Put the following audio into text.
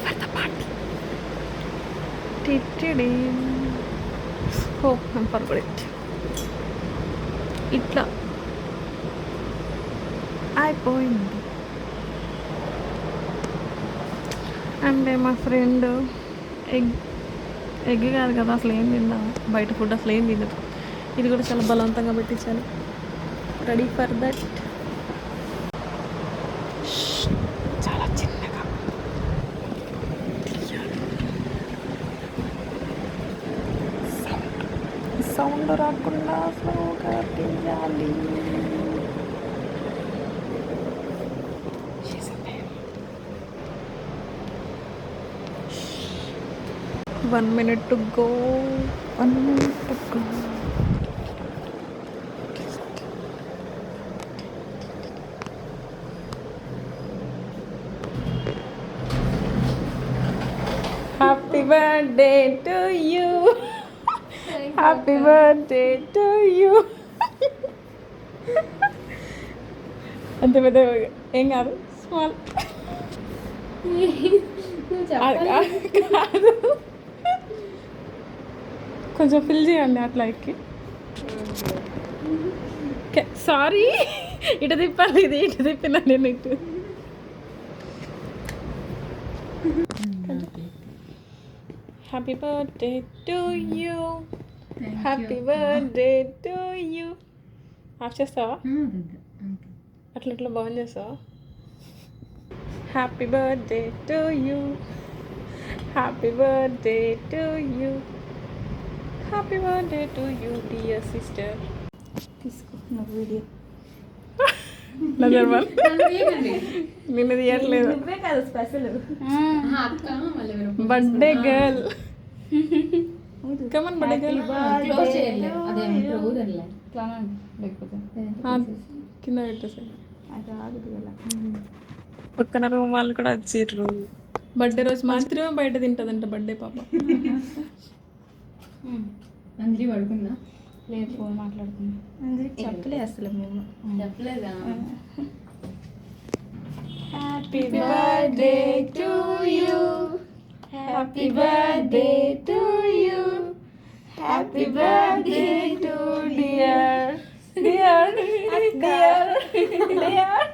for the party. Oh, I forgot it. ఇట్లా అయిపోయింది. అంటే మా ఫ్రెండ్ ఎగ్ కాదు కదా, అసలు ఏం తిందా, బయట ఫుడ్ అసలు ఏం తినదు. ఇది కూడా చాలా బలవంతంగా పెట్టించాలి. Ready for that. చాలా చిన్నగా సౌండ్ రాకుండా స్లోగా తీయాలి. 1 minute to go. 1 minute to go. Happy birthday to you. Happy birthday to you. అంతే పెద్ద ఏం కాదు, స్మాల్ కాదు, కొంచెం ఫిల్ చేయండి అట్లా ఎక్కి. సారీ, ఇటు తిప్పాలి, ఇది ఇటు తిప్పినా నేను ఇటు. Happy birthday to you. Happy birthday to you. Off చేస్తావా? అట్లా అట్లా బాగుంది చేస్తావా? Happy birthday to you. Happy birthday to you. Happy birthday to you dear sister. తీసుకో నా వీడియో. నిన్ను తీయట్లేదు, birthday girl. Come on birthday girl. కింద పెట్టేసా. పక్కన రూమ్ వాళ్ళు కూడా వచ్చిర్రు. బర్త్డే రోజు మాత్రమే బయట తింటుందంట బర్త్డే పాప. అందరి పడుకుందా? లేదు, ఫోన్ మాట్లాడుకుందాం. అందరికి చెప్పలేదు అసలు, మేము చెప్పలేదా? Happy birthday to you. Happy birthday to you. Happy birthday to dear dear dear dear